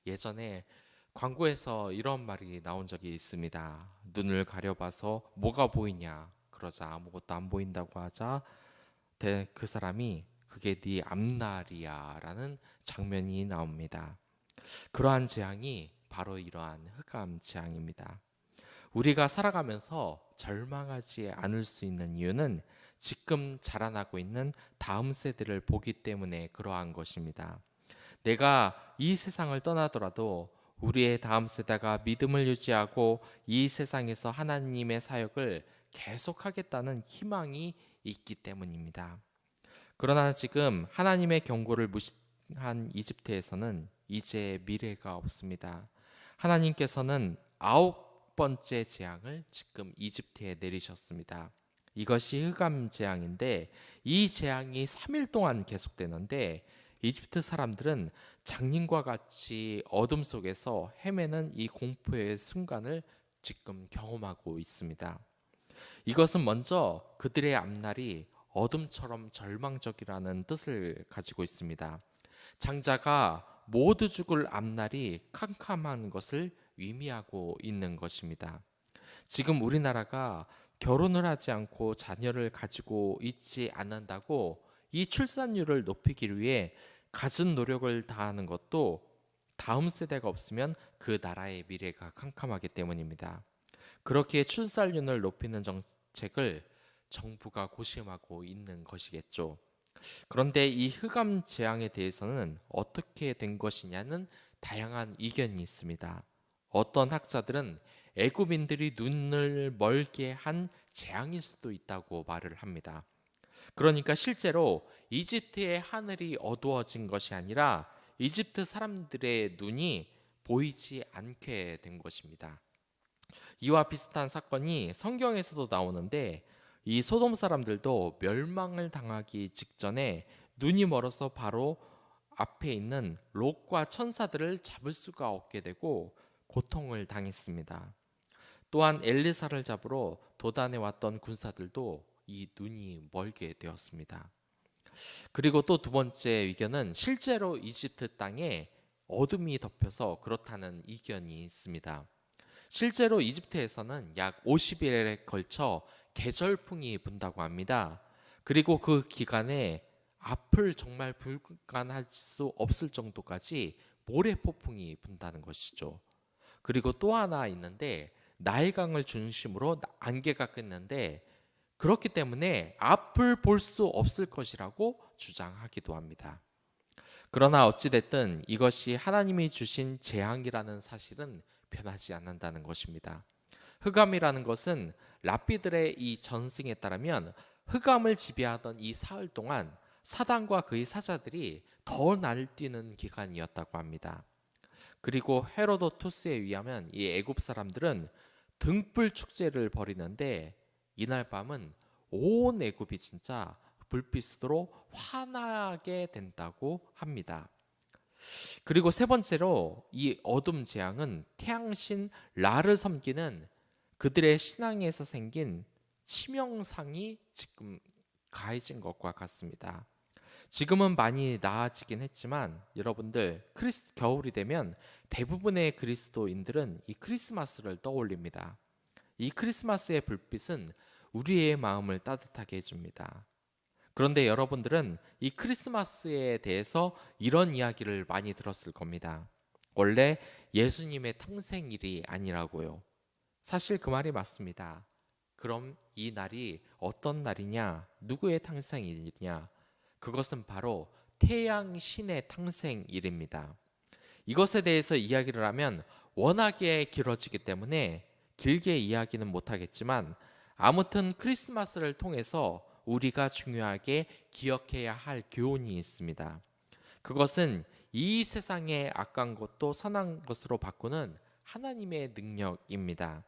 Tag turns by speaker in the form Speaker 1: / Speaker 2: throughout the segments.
Speaker 1: 예전에 광고에서 이런 말이 나온 적이 있습니다. 눈을 가려봐서 뭐가 보이냐? 그러자 아무것도 안 보인다고 하자 그 사람이 그게 네 앞날이야 라는 장면이 나옵니다. 그러한 재앙이 바로 이러한 흑암 재앙입니다. 우리가 살아가면서 절망하지 않을 수 있는 이유는 지금 자라나고 있는 다음 세대를 보기 때문에 그러한 것입니다. 내가 이 세상을 떠나더라도 우리의 다음 세대가 믿음을 유지하고 이 세상에서 하나님의 사역을 계속하겠다는 희망이 있기 때문입니다. 그러나 지금 하나님의 경고를 무시한 이집트에서는 이제 미래가 없습니다. 하나님께서는 9번째 재앙을 지금 이집트에 내리셨습니다. 이것이 흑암 재앙인데 이 재앙이 3일 동안 계속되는데 이집트 사람들은 장님과 같이 어둠 속에서 헤매는 이 공포의 순간을 지금 경험하고 있습니다. 이것은 먼저 그들의 앞날이 어둠처럼 절망적이라는 뜻을 가지고 있습니다. 장자가 모두 죽을 앞날이 캄캄한 것을 의미하고 있는 것입니다. 지금 우리나라가 결혼을 하지 않고 자녀를 가지고 있지 않는다고 이 출산율을 높이기 위해 갖은 노력을 다하는 것도 다음 세대가 없으면 그 나라의 미래가 캄캄하기 때문입니다. 그렇게 출산율을 높이는 정책을 정부가 고심하고 있는 것이겠죠. 그런데 이 흑암 재앙에 대해서는 어떻게 된 것이냐는 다양한 의견이 있습니다. 어떤 학자들은 애굽인들이 눈을 멀게 한 재앙일 수도 있다고 말을 합니다. 그러니까 실제로 이집트의 하늘이 어두워진 것이 아니라 이집트 사람들의 눈이 보이지 않게 된 것입니다. 이와 비슷한 사건이 성경에서도 나오는데 이 소돔 사람들도 멸망을 당하기 직전에 눈이 멀어서 바로 앞에 있는 롯과 천사들을 잡을 수가 없게 되고 고통을 당했습니다. 또한 엘리사를 잡으러 도단에 왔던 군사들도 이 눈이 멀게 되었습니다. 그리고 또 두 번째 의견은 실제로 이집트 땅에 어둠이 덮여서 그렇다는 의견이 있습니다. 실제로 이집트에서는 약 50일에 걸쳐 계절풍이 분다고 합니다. 그리고 그 기간에 앞을 정말 불가능할 수 없을 정도까지 모래폭풍이 분다는 것이죠. 그리고 또 하나 있는데 나일강을 중심으로 안개가 꼈는데 그렇기 때문에 앞을 볼 수 없을 것이라고 주장하기도 합니다. 그러나 어찌됐든 이것이 하나님이 주신 재앙이라는 사실은 변하지 않는다는 것입니다. 흑암이라는 것은 랍비들의 이 전승에 따르면 흑암을 지배하던 이 사흘 동안 사단과 그의 사자들이 더 날뛰는 기간이었다고 합니다. 그리고 헤로도투스에 의하면 이 애굽 사람들은 등불 축제를 벌이는데 이날 밤은 온 애굽이 진짜 불빛으로 환하게 된다고 합니다. 그리고 세 번째로 이 어둠 재앙은 태양신 라를 섬기는 그들의 신앙에서 생긴 치명상이 지금 가해진 것과 같습니다. 지금은 많이 나아지긴 했지만 여러분들 겨울이 되면 대부분의 그리스도인들은 이 크리스마스를 떠올립니다. 이 크리스마스의 불빛은 우리의 마음을 따뜻하게 해줍니다. 그런데 여러분들은 이 크리스마스에 대해서 이런 이야기를 많이 들었을 겁니다. 원래 예수님의 탄생일이 아니라고요. 사실 그 말이 맞습니다. 그럼 이 날이 어떤 날이냐? 누구의 탄생일이냐? 그것은 바로 태양신의 탄생일입니다. 이것에 대해서 이야기를 하면 워낙에 길어지기 때문에 길게 이야기는 못하겠지만 아무튼 크리스마스를 통해서 우리가 중요하게 기억해야 할 교훈이 있습니다. 그것은 이 세상의 악한 것도 선한 것으로 바꾸는 하나님의 능력입니다.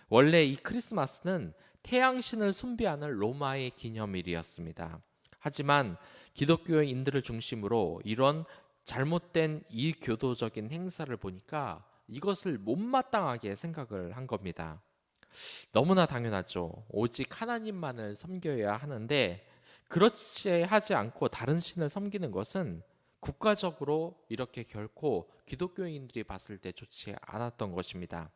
Speaker 1: 원래 이 크리스마스는 태양신을 숭배하는 로마의 기념일이었습니다. 하지만 기독교인들을 중심으로 이런 잘못된 이 교도적인 행사를 보니까 이것을 못마땅하게 생각을 한 겁니다. 너무나 당연하죠. 오직 하나님만을 섬겨야 하는데 그렇지 하지 않고 다른 신을 섬기는 것은 국가적으로 이렇게 결코 기독교인들이 봤을 때 좋지 않았던 것입니다.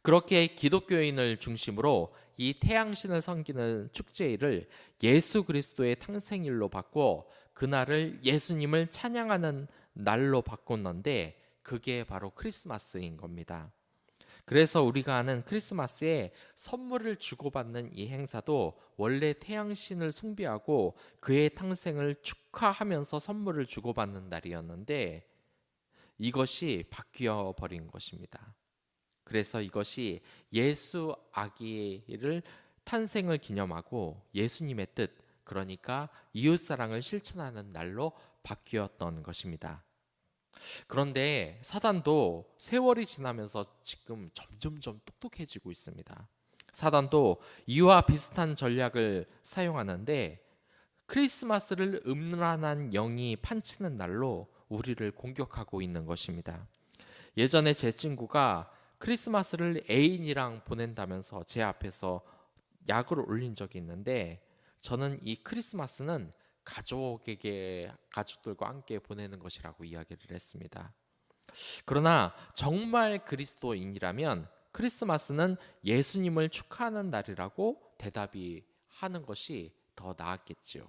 Speaker 1: 그렇게 기독교인을 중심으로 이 태양신을 섬기는 축제일을 예수 그리스도의 탄생일로 바꿔 그날을 예수님을 찬양하는 날로 바꿨는데 그게 바로 크리스마스인 겁니다. 그래서 우리가 아는 크리스마스에 선물을 주고받는 이 행사도 원래 태양신을 숭배하고 그의 탄생을 축하하면서 선물을 주고받는 날이었는데 이것이 바뀌어 버린 것입니다. 그래서 이것이 예수 아기를 탄생을 기념하고 예수님의 뜻, 그러니까 이웃사랑을 실천하는 날로 바뀌었던 것입니다. 그런데 사단도 세월이 지나면서 지금 점점점 똑똑해지고 있습니다. 사단도 이와 비슷한 전략을 사용하는데 크리스마스를 음란한 영이 판치는 날로 우리를 공격하고 있는 것입니다. 예전에 제 친구가 크리스마스를 애인이랑 보낸다면서 제 앞에서 약을 올린 적이 있는데 저는 이 크리스마스는 가족들과 함께 보내는 것이라고 이야기를 했습니다. 그러나 정말 그리스도인이라면 크리스마스는 예수님을 축하하는 날이라고 대답이 하는 것이 더 나았겠지요.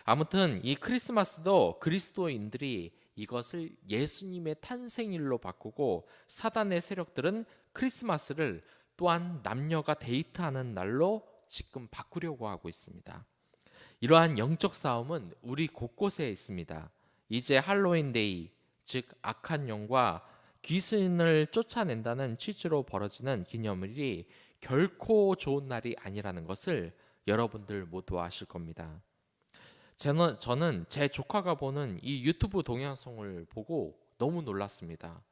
Speaker 1: 아무튼 이 크리스마스도 그리스도인들이 이것을 예수님의 탄생일로 바꾸고 사단의 세력들은 크리스마스를 또한 남녀가 데이트하는 날로 지금 바꾸려고 하고 있습니다. 이러한 영적 싸움은 우리 곳곳에 있습니다. 이제 할로윈데이, 즉 악한 영과 귀신을 쫓아낸다는 취지로 벌어지는 기념일이 결코 좋은 날이 아니라는 것을 여러분들 모두 아실 겁니다. 저는 제 조카가 보는 이 유튜브 동영상을 보고 너무 놀랐습니다.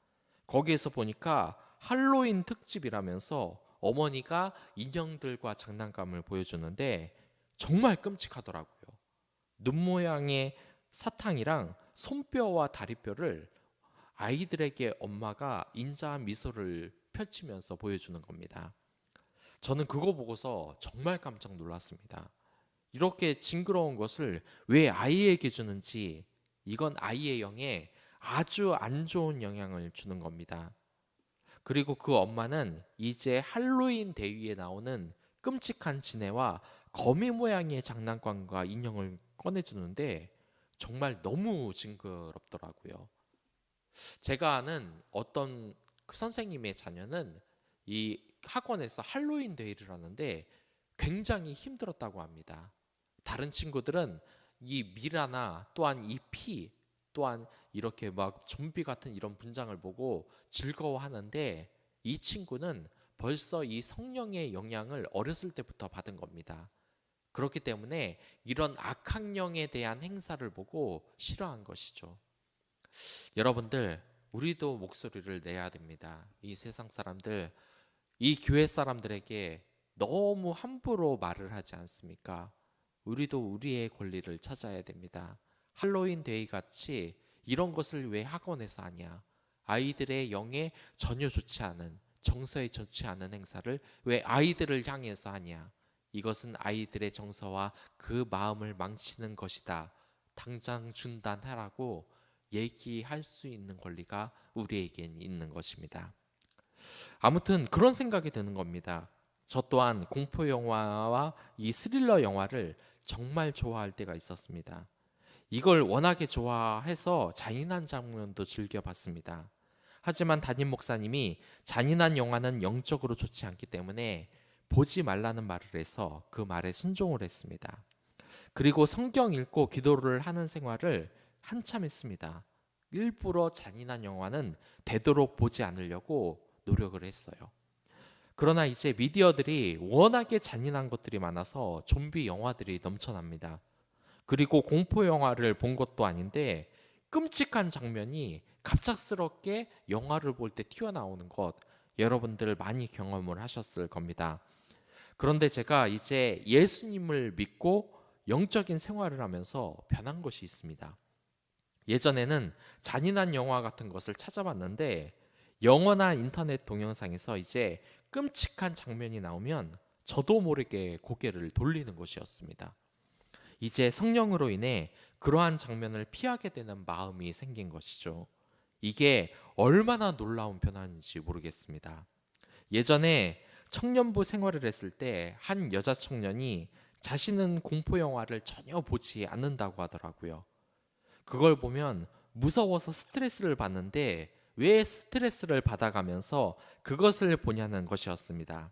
Speaker 1: 거기에서 보니까 할로윈 특집이라면서 어머니가 인형들과 장난감을 보여주는데 정말 끔찍하더라고요. 눈 모양의 사탕이랑 손뼈와 다리뼈를 아이들에게 엄마가 인자한 미소를 펼치면서 보여주는 겁니다. 저는 그거 보고서 정말 깜짝 놀랐습니다. 이렇게 징그러운 것을 왜 아이에게 주는지, 이건 아이의 영에 아주 안 좋은 영향을 주는 겁니다. 그리고 그 엄마는 이제 할로윈 대위에 나오는 끔찍한 지네와 거미 모양의 장난감과 인형을 꺼내주는데 정말 너무 징그럽더라고요. 제가 아는 어떤 그 선생님의 자녀는 이 학원에서 할로윈 데이를 하는데 굉장히 힘들었다고 합니다. 다른 친구들은 이 미라나 또한 이 피, 또한 이렇게 막 좀비 같은 이런 분장을 보고 즐거워하는데 이 친구는 벌써 이 성령의 영향을 어렸을 때부터 받은 겁니다. 그렇기 때문에 이런 악학령에 대한 행사를 보고 싫어한 것이죠. 여러분들, 우리도 목소리를 내야 됩니다. 이 세상 사람들, 이 교회 사람들에게 너무 함부로 말을 하지 않습니까? 우리도 우리의 권리를 찾아야 됩니다. 할로윈 데이 같이 이런 것을 왜 학원에서 하냐? 아이들의 영에 전혀 좋지 않은, 정서에 좋지 않은 행사를 왜 아이들을 향해서 하냐? 이것은 아이들의 정서와 그 마음을 망치는 것이다. 당장 중단하라고 얘기할 수 있는 권리가 우리에겐 있는 것입니다. 아무튼 그런 생각이 드는 겁니다. 저 또한 공포 영화와 이 스릴러 영화를 정말 좋아할 때가 있었습니다. 이걸 워낙에 좋아해서 잔인한 장면도 즐겨봤습니다. 하지만 담임 목사님이 잔인한 영화는 영적으로 좋지 않기 때문에 보지 말라는 말을 해서 그 말에 순종을 했습니다. 그리고 성경 읽고 기도를 하는 생활을 한참 했습니다. 일부러 잔인한 영화는 되도록 보지 않으려고 노력을 했어요. 그러나 이제 미디어들이 워낙에 잔인한 것들이 많아서 좀비 영화들이 넘쳐납니다. 그리고 공포 영화를 본 것도 아닌데 끔찍한 장면이 갑작스럽게 영화를 볼 때 튀어나오는 것, 여러분들 많이 경험을 하셨을 겁니다. 그런데 제가 이제 예수님을 믿고 영적인 생활을 하면서 변한 것이 있습니다. 예전에는 잔인한 영화 같은 것을 찾아봤는데 영화나 인터넷 동영상에서 이제 끔찍한 장면이 나오면 저도 모르게 고개를 돌리는 것이었습니다. 이제 성령으로 인해 그러한 장면을 피하게 되는 마음이 생긴 것이죠. 이게 얼마나 놀라운 변화인지 모르겠습니다. 예전에 청년부 생활을 했을 때 한 여자 청년이 자신은 공포 영화를 전혀 보지 않는다고 하더라고요. 그걸 보면 무서워서 스트레스를 받는데 왜 스트레스를 받아가면서 그것을 보냐는 것이었습니다.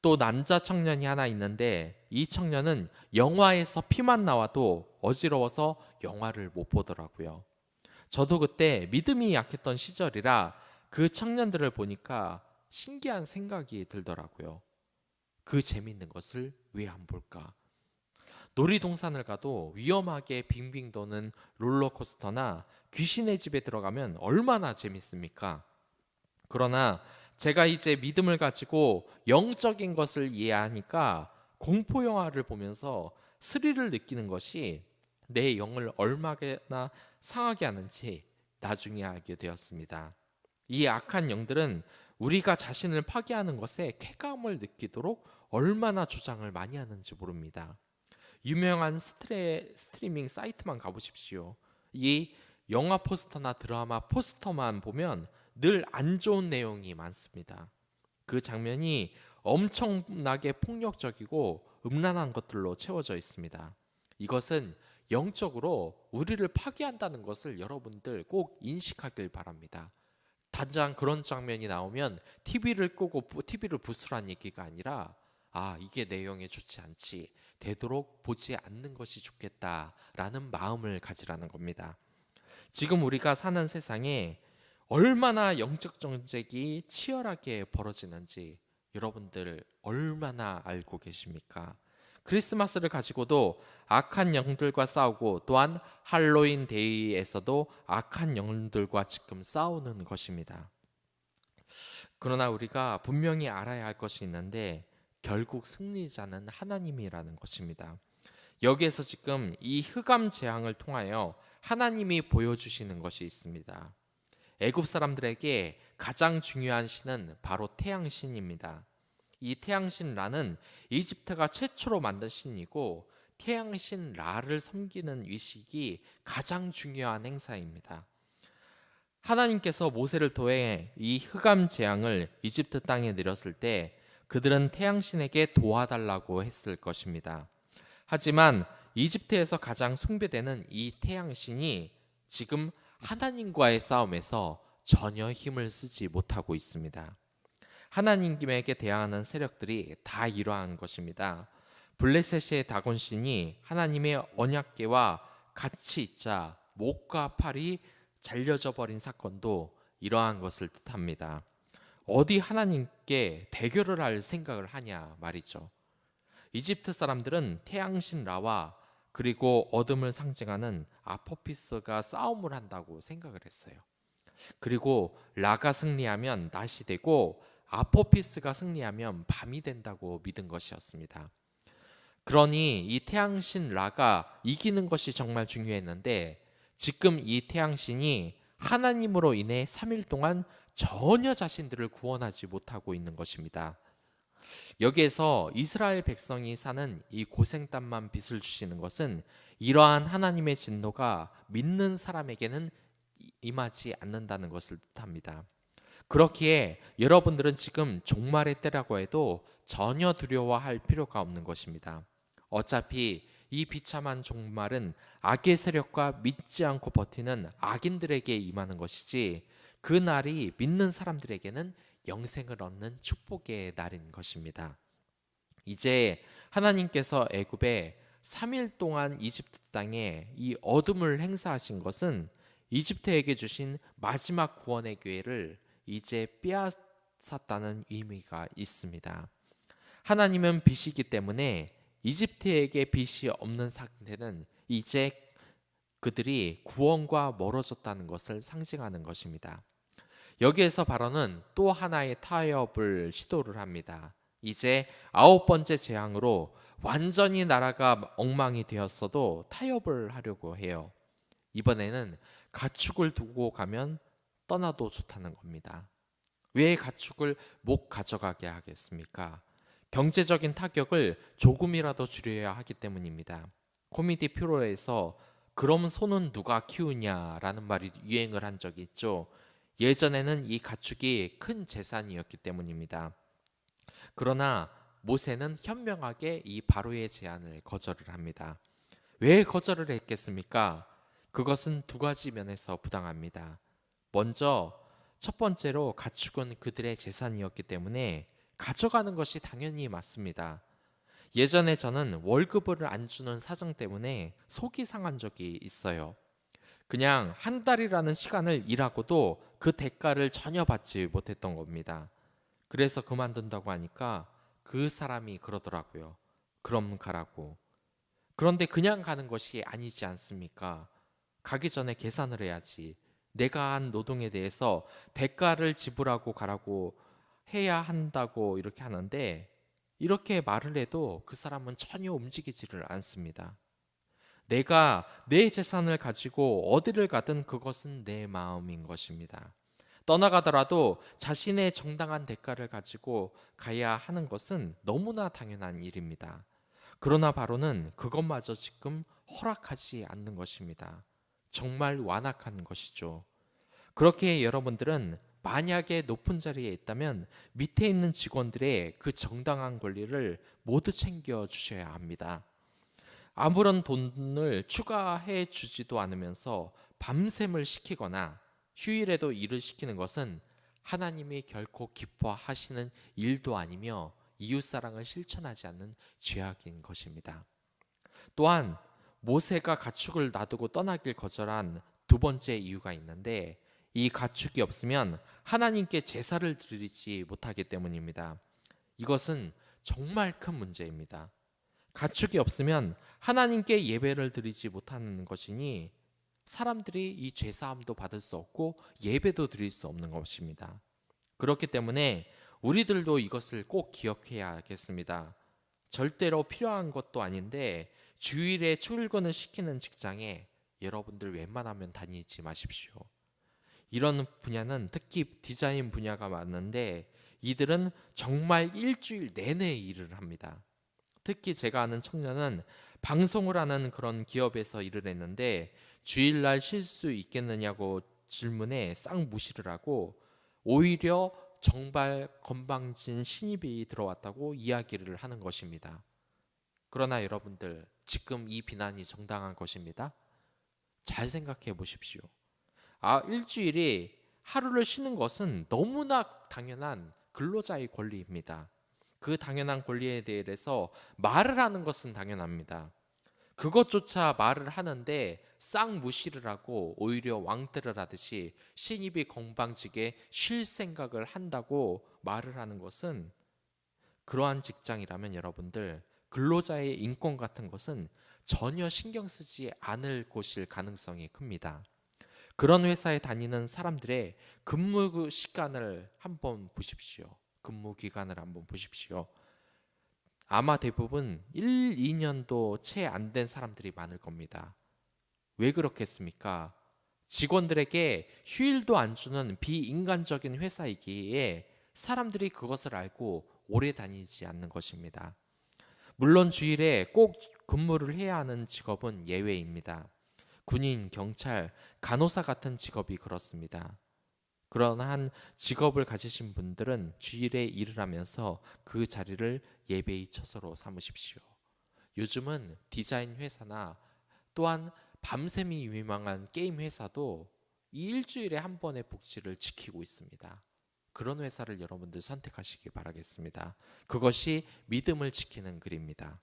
Speaker 1: 또 남자 청년이 하나 있는데 이 청년은 영화에서 피만 나와도 어지러워서 영화를 못 보더라고요. 저도 그때 믿음이 약했던 시절이라 그 청년들을 보니까 신기한 생각이 들더라고요. 그 재밌는 것을 왜 안 볼까? 놀이동산을 가도 위험하게 빙빙 도는 롤러코스터나 귀신의 집에 들어가면 얼마나 재밌습니까? 그러나 제가 이제 믿음을 가지고 영적인 것을 이해하니까 공포 영화를 보면서 스릴을 느끼는 것이 내 영을 얼마나 상하게 하는지 나중에 알게 되었습니다. 이 악한 영들은 우리가 자신을 파괴하는 것에 쾌감을 느끼도록 얼마나 조장을 많이 하는지 모릅니다. 유명한 스트리밍 사이트만 가보십시오. 이 영화 포스터나 드라마 포스터만 보면 늘 안 좋은 내용이 많습니다. 그 장면이 엄청나게 폭력적이고 음란한 것들로 채워져 있습니다. 이것은 영적으로 우리를 파괴한다는 것을 여러분들 꼭 인식하길 바랍니다. 단장 그런 장면이 나오면 TV를 끄고 TV를 부수란 얘기가 아니라 이게 내용에 좋지 않지. 되도록 보지 않는 것이 좋겠다라는 마음을 가지라는 겁니다. 지금 우리가 사는 세상에 얼마나 영적 정쟁이 치열하게 벌어지는지 여러분들 얼마나 알고 계십니까? 크리스마스를 가지고도 악한 영들과 싸우고 또한 할로윈 데이에서도 악한 영들과 지금 싸우는 것입니다. 그러나 우리가 분명히 알아야 할 것이 있는데 결국 승리자는 하나님이라는 것입니다. 여기에서 지금 이 흑암 재앙을 통하여 하나님이 보여주시는 것이 있습니다. 애굽 사람들에게 가장 중요한 신은 바로 태양신입니다. 이 태양신 라는 이집트가 최초로 만든 신이고 태양신 라를 섬기는 의식이 가장 중요한 행사입니다. 하나님께서 모세를 통해 이 흑암 재앙을 이집트 땅에 내렸을 때 그들은 태양신에게 도와달라고 했을 것입니다. 하지만 이집트에서 가장 숭배되는 이 태양신이 지금 하나님과의 싸움에서 전혀 힘을 쓰지 못하고 있습니다. 하나님에게 대항하는 세력들이 다 이러한 것입니다. 블레셋의 다곤신이 하나님의 언약궤와 같이 있자 목과 팔이 잘려져 버린 사건도 이러한 것을 뜻합니다. 어디 하나님께 대결을 할 생각을 하냐 말이죠. 이집트 사람들은 태양신 라와 그리고 어둠을 상징하는 아포피스가 싸움을 한다고 생각을 했어요. 그리고 라가 승리하면 낮이 되고 아포피스가 승리하면 밤이 된다고 믿은 것이었습니다. 그러니 이 태양신 라가 이기는 것이 정말 중요했는데 지금 이 태양신이 하나님으로 인해 3일 동안 전혀 자신들을 구원하지 못하고 있는 것입니다. 여기에서 이스라엘 백성이 사는 이 고생땀만 빚을 주시는 것은 이러한 하나님의 진노가 믿는 사람에게는 임하지 않는다는 것을 뜻합니다. 그렇기에 여러분들은 지금 종말의 때라고 해도 전혀 두려워할 필요가 없는 것입니다. 어차피 이 비참한 종말은 악의 세력과 믿지 않고 버티는 악인들에게 임하는 것이지 그 날이 믿는 사람들에게는 영생을 얻는 축복의 날인 것입니다. 이제 하나님께서 애굽에 3일 동안 이집트 땅에 이 어둠을 행사하신 것은 이집트에게 주신 마지막 구원의 기회를 이제 빼앗았다는 의미가 있습니다. 하나님은 빛이기 때문에 이집트에게 빛이 없는 상태는 이제 그들이 구원과 멀어졌다는 것을 상징하는 것입니다. 여기에서 바로는 또 하나의 타협을 시도를 합니다. 이제 9번째 재앙으로 완전히 나라가 엉망이 되었어도 타협을 하려고 해요. 이번에는 가축을 두고 가면 떠나도 좋다는 겁니다. 왜 가축을 못 가져가게 하겠습니까? 경제적인 타격을 조금이라도 줄여야 하기 때문입니다. 코미디 프로에서 그럼 소는 누가 키우냐라는 말이 유행을 한 적이 있죠. 예전에는 이 가축이 큰 재산이었기 때문입니다. 그러나 모세는 현명하게 이 바로의 제안을 거절을 합니다. 왜 거절을 했겠습니까? 그것은 두 가지 면에서 부당합니다. 먼저 첫 번째로 가축은 그들의 재산이었기 때문에 가져가는 것이 당연히 맞습니다. 예전에 저는 월급을 안 주는 사정 때문에 속이 상한 적이 있어요. 그냥 한 달이라는 시간을 일하고도 그 대가를 전혀 받지 못했던 겁니다. 그래서 그만둔다고 하니까 그 사람이 그러더라고요. 그럼 가라고. 그런데 그냥 가는 것이 아니지 않습니까? 가기 전에 계산을 해야지. 내가 한 노동에 대해서 대가를 지불하고 가라고 해야 한다고 이렇게 하는데, 이렇게 말을 해도 그 사람은 전혀 움직이지를 않습니다. 내가 내 재산을 가지고 어디를 가든 그것은 내 마음인 것입니다. 떠나가더라도 자신의 정당한 대가를 가지고 가야 하는 것은 너무나 당연한 일입니다. 그러나 바로는 그것마저 지금 허락하지 않는 것입니다. 정말 완악한 것이죠. 그렇게 여러분들은 만약에 높은 자리에 있다면 밑에 있는 직원들의 그 정당한 권리를 모두 챙겨 주셔야 합니다. 아무런 돈을 추가해 주지도 않으면서 밤샘을 시키거나 휴일에도 일을 시키는 것은 하나님이 결코 기뻐하시는 일도 아니며 이웃사랑을 실천하지 않는 죄악인 것입니다. 또한 모세가 가축을 놔두고 떠나길 거절한 두 번째 이유가 있는데, 이 가축이 없으면 하나님께 제사를 드리지 못하기 때문입니다. 이것은 정말 큰 문제입니다. 가축이 없으면 하나님께 예배를 드리지 못하는 것이니 사람들이 이 죄사함도 받을 수 없고 예배도 드릴 수 없는 것입니다. 그렇기 때문에 우리들도 이것을 꼭 기억해야겠습니다. 절대로 필요한 것도 아닌데 주일에 출근을 시키는 직장에 여러분들 웬만하면 다니지 마십시오. 이런 분야는 특히 디자인 분야가 많은데 이들은 정말 일주일 내내 일을 합니다. 특히 제가 아는 청년은 방송을 하는 그런 기업에서 일을 했는데 주일날 쉴 수 있겠느냐고 질문에 싹 무시를 하고 오히려 정말 건방진 신입이 들어왔다고 이야기를 하는 것입니다. 그러나 여러분들, 지금 이 비난이 정당한 것입니다. 잘 생각해 보십시오. 일주일이 하루를 쉬는 것은 너무나 당연한 근로자의 권리입니다. 그 당연한 권리에 대해서 말을 하는 것은 당연합니다. 그것조차 말을 하는데 싹 무시를 하고 오히려 왕따를 하듯이 신입이 건방지게 쉴 생각을 한다고 말을 하는 것은, 그러한 직장이라면 여러분들 근로자의 인권 같은 것은 전혀 신경 쓰지 않을 곳일 가능성이 큽니다. 그런 회사에 다니는 사람들의 근무 시간을 한번 보십시오. 근무 기간을 한번 보십시오. 아마 대부분 1, 2년도 채 안 된 사람들이 많을 겁니다. 왜 그렇겠습니까? 직원들에게 휴일도 안 주는 비인간적인 회사이기에 사람들이 그것을 알고 오래 다니지 않는 것입니다. 물론 주일에 꼭 근무를 해야 하는 직업은 예외입니다. 군인, 경찰, 간호사 같은 직업이 그렇습니다. 그러한 직업을 가지신 분들은 주일에 일을 하면서 그 자리를 예배의 처소로 삼으십시오. 요즘은 디자인 회사나 또한 밤샘이 유망한 게임 회사도 이 일주일에 한 번의 복지를 지키고 있습니다. 그런 회사를 여러분들 선택하시기 바라겠습니다. 그것이 믿음을 지키는 글입니다.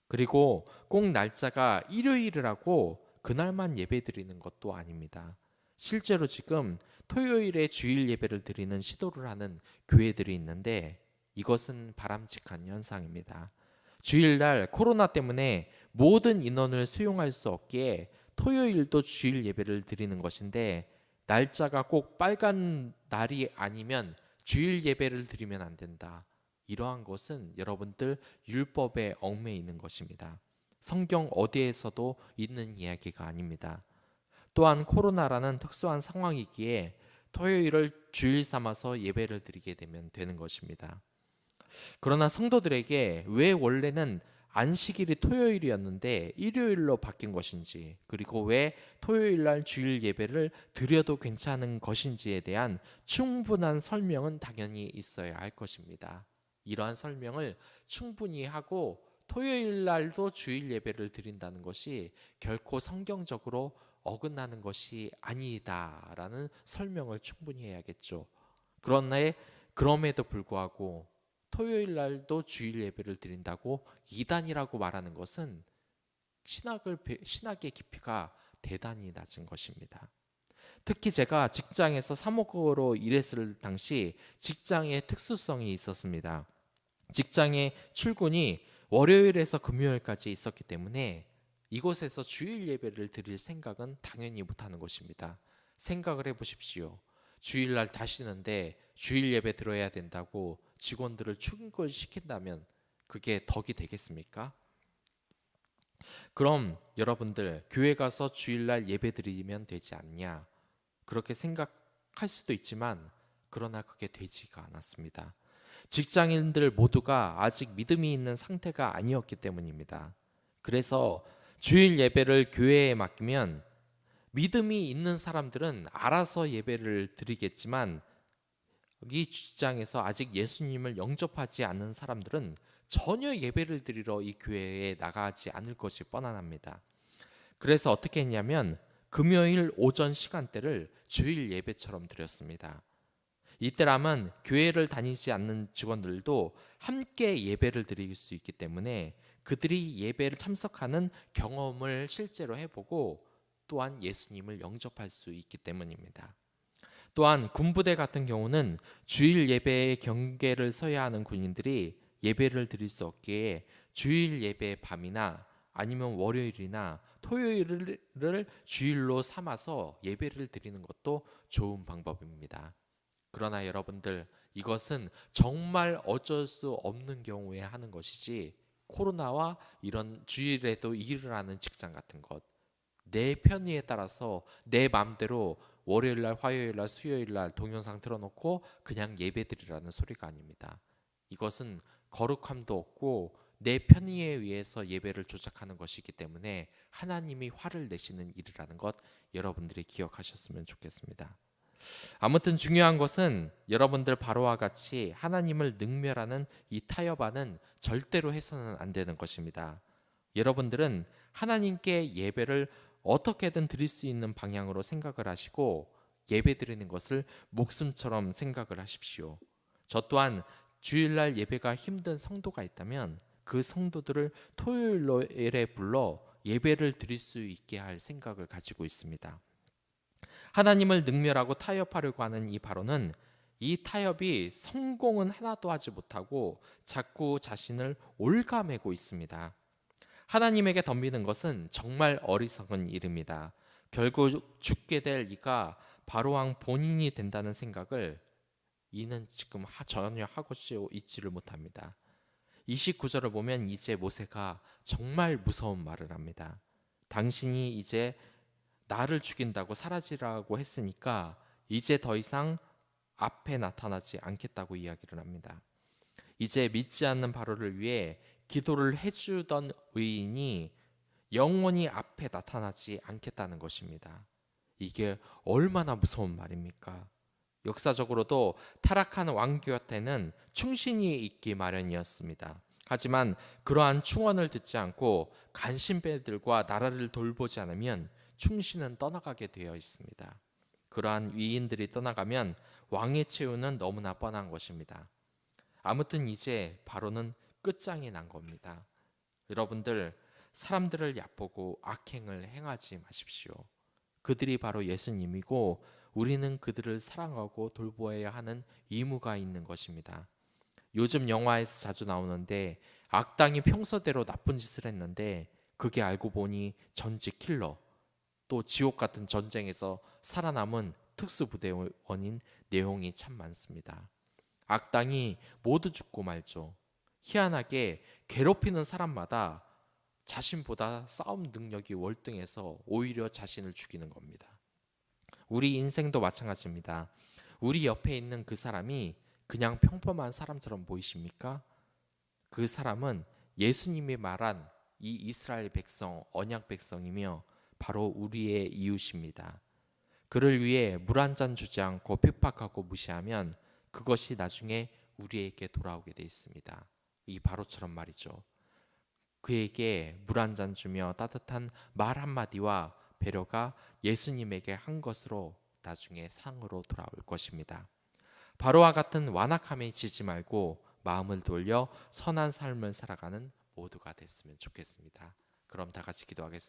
Speaker 1: 그리고 꼭 날짜가 일요일이라고 그날만 예배 드리는 것도 아닙니다. 실제로 지금 토요일에 주일 예배를 드리는 시도를 하는 교회들이 있는데 이것은 바람직한 현상입니다. 주일날 코로나 때문에 모든 인원을 수용할 수 없기에 토요일도 주일 예배를 드리는 것인데, 날짜가 꼭 빨간 날이 아니면 주일 예배를 드리면 안 된다. 이러한 것은 여러분들 율법에 얽매여 있는 것입니다. 성경 어디에서도 있는 이야기가 아닙니다. 또한 코로나라는 특수한 상황이기에 토요일을 주일 삼아서 예배를 드리게 되면 되는 것입니다. 그러나 성도들에게 왜 원래는 안식일이 토요일이었는데 일요일로 바뀐 것인지, 그리고 왜 토요일 날 주일 예배를 드려도 괜찮은 것인지에 대한 충분한 설명은 당연히 있어야 할 것입니다. 이러한 설명을 충분히 하고 토요일 날도 주일 예배를 드린다는 것이 결코 성경적으로 어긋나는 것이 아니다라는 설명을 충분히 해야겠죠. 그러나 그럼에도 불구하고 토요일 날도 주일 예배를 드린다고 이단이라고 말하는 것은 신학의 깊이가 대단히 낮은 것입니다. 특히 제가 직장에서 사목으로 일했을 당시 직장의 특수성이 있었습니다. 직장의 출근이 월요일에서 금요일까지 있었기 때문에 이곳에서 주일 예배를 드릴 생각은 당연히 못하는 것입니다. 생각을 해보십시오. 주일날 다 쉬는데 주일 예배 들어야 된다고 직원들을 출근시킨다면 그게 덕이 되겠습니까? 그럼 여러분들 교회 가서 주일날 예배 드리면 되지 않냐? 그렇게 생각할 수도 있지만 그러나 그게 되지가 않았습니다. 직장인들 모두가 아직 믿음이 있는 상태가 아니었기 때문입니다. 그래서 주일 예배를 교회에 맡기면 믿음이 있는 사람들은 알아서 예배를 드리겠지만 이 직장에서 아직 예수님을 영접하지 않는 사람들은 전혀 예배를 드리러 이 교회에 나가지 않을 것이 뻔합니다. 그래서 어떻게 했냐면 금요일 오전 시간대를 주일 예배처럼 드렸습니다. 이때라면 교회를 다니지 않는 직원들도 함께 예배를 드릴 수 있기 때문에 그들이 예배를 참석하는 경험을 실제로 해보고 또한 예수님을 영접할 수 있기 때문입니다. 또한 군부대 같은 경우는 주일 예배의 경계를 서야 하는 군인들이 예배를 드릴 수 없기에 주일 예배 밤이나 아니면 월요일이나 토요일을 주일로 삼아서 예배를 드리는 것도 좋은 방법입니다. 그러나 여러분들, 이것은 정말 어쩔 수 없는 경우에 하는 것이지 코로나와 이런 주일에도 일을 하는 직장 같은 것, 내 편의에 따라서 내 마음대로 월요일날, 화요일날, 수요일날 동영상 틀어놓고 그냥 예배드리라는 소리가 아닙니다. 이것은 거룩함도 없고 내 편의에 의해서 예배를 조작하는 것이기 때문에 하나님이 화를 내시는 일이라는 것 여러분들이 기억하셨으면 좋겠습니다. 아무튼 중요한 것은 여러분들 바로와 같이 하나님을 능멸하는 이 타협안은 절대로 해서는 안 되는 것입니다. 여러분들은 하나님께 예배를 어떻게든 드릴 수 있는 방향으로 생각을 하시고 예배 드리는 것을 목숨처럼 생각을 하십시오. 저 또한 주일날 예배가 힘든 성도가 있다면 그 성도들을 토요일에 불러 예배를 드릴 수 있게 할 생각을 가지고 있습니다. 하나님을 능멸하고 타협하려고 하는 이 발언은 이 타협이 성공은 하나도 하지 못하고 자꾸 자신을 올가매고 있습니다. 하나님에게 덤비는 것은 정말 어리석은 일입니다. 결국 죽게 될 이가 바로왕 본인이 된다는 생각을 이는 지금 전혀 하고 있지를 못합니다. 29절을 보면 이제 모세가 정말 무서운 말을 합니다. 당신이 이제 나를 죽인다고 사라지라고 했으니까 이제 더 이상 앞에 나타나지 않겠다고 이야기를 합니다. 이제 믿지 않는 바로를 위해 기도를 해주던 의인이 영원히 앞에 나타나지 않겠다는 것입니다. 이게 얼마나 무서운 말입니까? 역사적으로도 타락한 왕 곁에는 충신이 있기 마련이었습니다. 하지만 그러한 충언을 듣지 않고 간신배들과 나라를 돌보지 않으면 충신은 떠나가게 되어 있습니다. 그러한 위인들이 떠나가면 왕의 최후는 너무나 뻔한 것입니다. 아무튼 이제 바로는 끝장이 난 겁니다. 여러분들, 사람들을 얕보고 악행을 행하지 마십시오. 그들이 바로 예수님이고 우리는 그들을 사랑하고 돌보아야 하는 의무가 있는 것입니다. 요즘 영화에서 자주 나오는데 악당이 평소대로 나쁜 짓을 했는데 그게 알고 보니 전직 킬러, 또 지옥 같은 전쟁에서 살아남은 특수부대원인 내용이 참 많습니다. 악당이 모두 죽고 말죠. 희한하게 괴롭히는 사람마다 자신보다 싸움 능력이 월등해서 오히려 자신을 죽이는 겁니다. 우리 인생도 마찬가지입니다. 우리 옆에 있는 그 사람이 그냥 평범한 사람처럼 보이십니까? 그 사람은 예수님이 말한 이 이스라엘 백성, 언약 백성이며 바로 우리의 이웃입니다. 그를 위해 물 한 잔 주지 않고 핍박하고 무시하면 그것이 나중에 우리에게 돌아오게 돼 있습니다. 이 바로처럼 말이죠. 그에게 물 한 잔 주며 따뜻한 말 한마디와 배려가 예수님에게 한 것으로 나중에 상으로 돌아올 것입니다. 바로와 같은 완악함에 지지 말고 마음을 돌려 선한 삶을 살아가는 모두가 됐으면 좋겠습니다. 그럼 다 같이 기도하겠습니다.